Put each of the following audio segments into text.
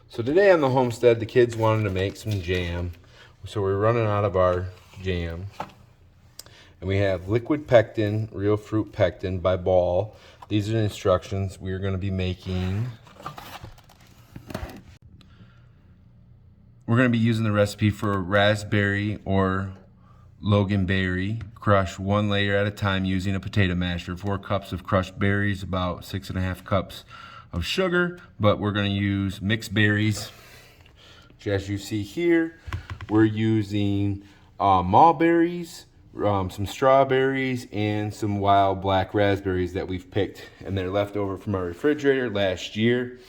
So today on the homestead, the kids wanted to make some jam. So we're running out of our jam. And we have liquid pectin, real fruit pectin by Ball. These are the instructions. We're going to be making. We're going to be using the recipe for raspberry or loganberry. Crush 1 layer at a time using a potato masher. 4 cups of crushed berries, about 6.5 cups of sugar. But we're going to use mixed berries. As you see here, we're using mulberries, some strawberries, and some wild black raspberries that we've picked, and they're left over from our refrigerator last year.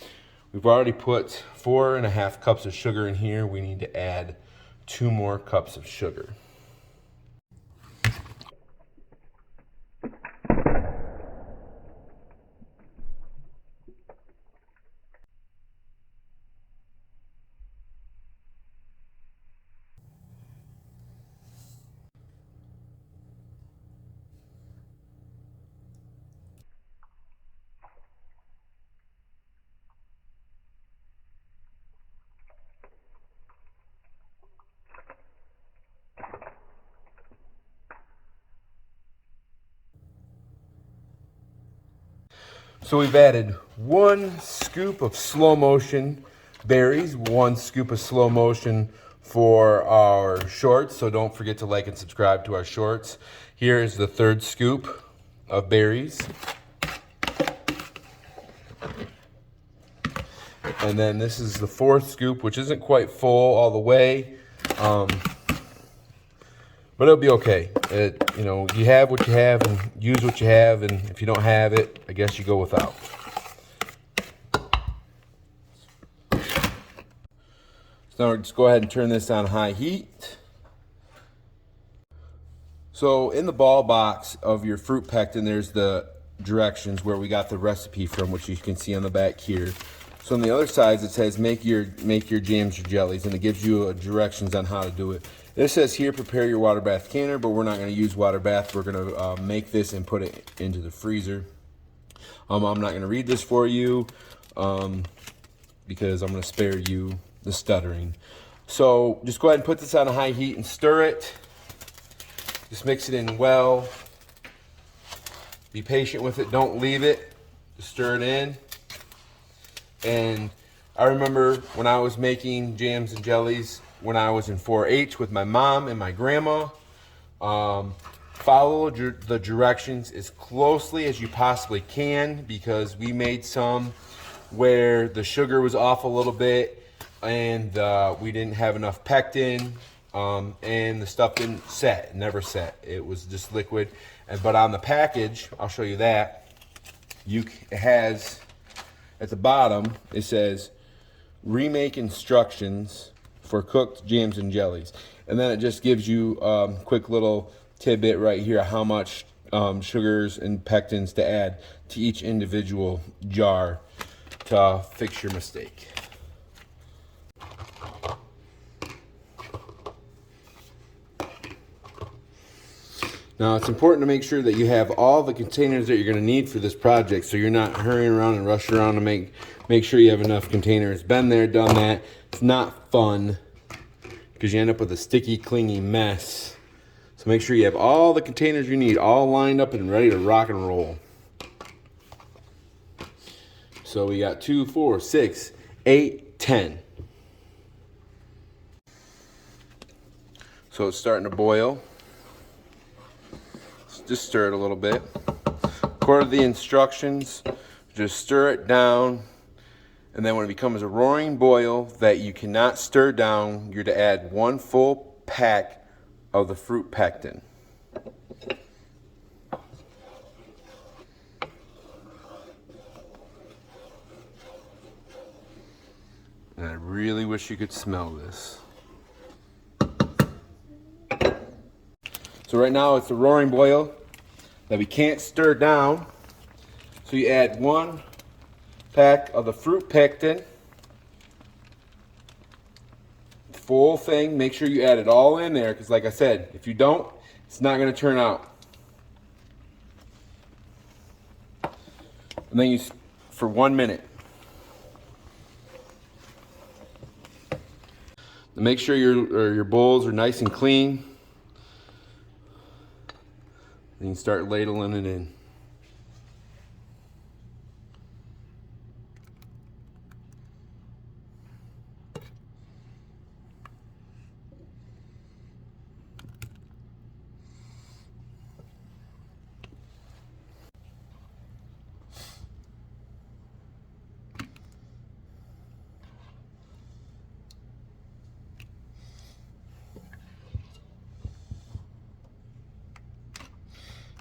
We've already put 4.5 cups of sugar in here. We need to add 2 more cups of sugar. So we've added 1 scoop of slow motion berries, 1 scoop of slow motion for our shorts. So don't forget to like and subscribe to our shorts. Here is the 3rd scoop of berries. And then this is the 4th scoop, which isn't quite full all the way. But it'll be okay. You have what you have and use what you have, and if you don't have it, I guess you go without. So now just go ahead and turn this on high heat. So in the ball box of your fruit pectin, there's the directions where we got the recipe from, which you can see on the back here. So on the other side, it says make your jams or jellies, and it gives you directions on how to do it. This says here, prepare your water bath canner, but we're not going to use water bath. We're going to make this and put it into the freezer. I'm not going to read this for you because I'm going to spare you the stuttering. So just go ahead and put this on a high heat and stir it. Just mix it in well. Be patient with it. Don't leave it. Just stir it in. And I remember when I was making jams and jellies when I was in 4-H with my mom and my grandma. Follow the directions as closely as you possibly can, because we made some where the sugar was off a little bit and we didn't have enough pectin, and the stuff didn't set. It never set. It was just liquid. But on the package, I'll show you that, it has at the bottom, it says remake instructions for cooked jams and jellies. And then it just gives you a quick little tidbit right here how much sugars and pectins to add to each individual jar to fix your mistake. Now it's important to make sure that you have all the containers that you're going to need for this project, so you're not hurrying around and rushing around to make sure you have enough containers. Been there, done that. It's not fun because you end up with a sticky, clingy mess. So make sure you have all the containers you need all lined up and ready to rock and roll. So we got 2, 4, 6, 8, 10. So it's starting to boil. Just stir it a little bit. According to the instructions, just stir it down, and then when it becomes a roaring boil that you cannot stir down, you're to add 1 full pack of the fruit pectin. And I really wish you could smell this. So right now it's a roaring boil that we can't stir down. So you add 1 pack of the fruit pectin. Full thing. Make sure you add it all in there, because like I said, if you don't, it's not going to turn out. And then for 1 minute. Make sure your bowls are nice and clean. Then you start ladling it in.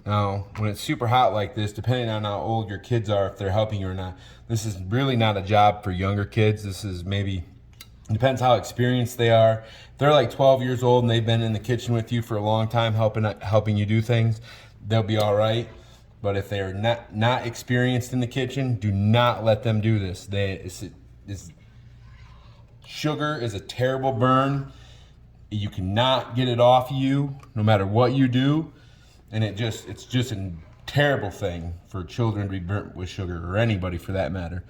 Now, when it's super hot like this, depending on how old your kids are, if they're helping you or not, this is really not a job for younger kids. This is maybe, depends how experienced they are. If they're like 12 years old and they've been in the kitchen with you for a long time helping you do things, they'll be all right. But if they're not experienced in the kitchen, do not let them do this. Sugar is a terrible burn. You cannot get it off you no matter what you do. And it's just a terrible thing for children to be burnt with sugar, or anybody for that matter.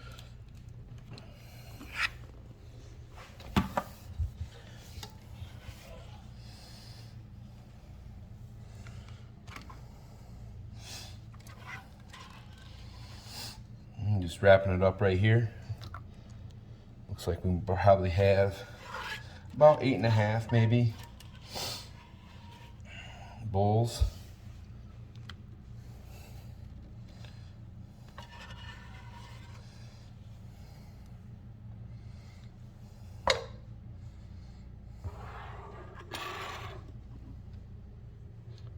Just wrapping it up right here. Looks like we probably have about 8.5 maybe bowls.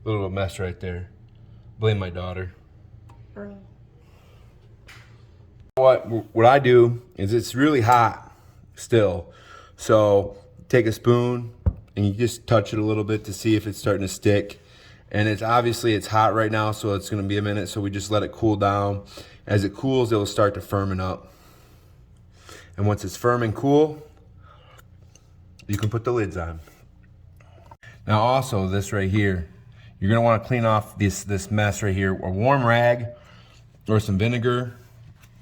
A little mess right there. Blame my daughter. What I do is, it's really hot still. So take a spoon and you just touch it a little bit to see if it's starting to stick. And it's hot right now, so it's gonna be a minute. So we just let it cool down. As it cools, it'll start to firmen up. And once it's firm and cool, you can put the lids on. Now also, this right here, you're gonna wanna clean off this mess right here. A warm rag or some vinegar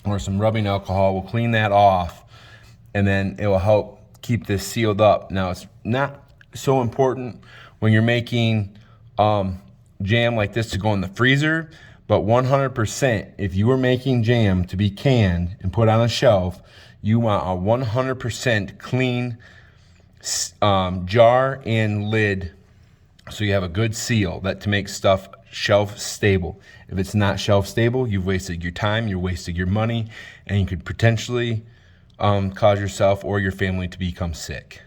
or some rubbing alcohol will clean that off, and then it will help keep this sealed up. Now, it's not so important when you're making jam like this to go in the freezer, but 100%, if you are making jam to be canned and put on a shelf, you want a 100% clean jar and lid, so you have a good seal that to make stuff shelf stable. If it's not shelf stable, you've wasted your time, you're wasting your money, and you could potentially cause yourself or your family to become sick.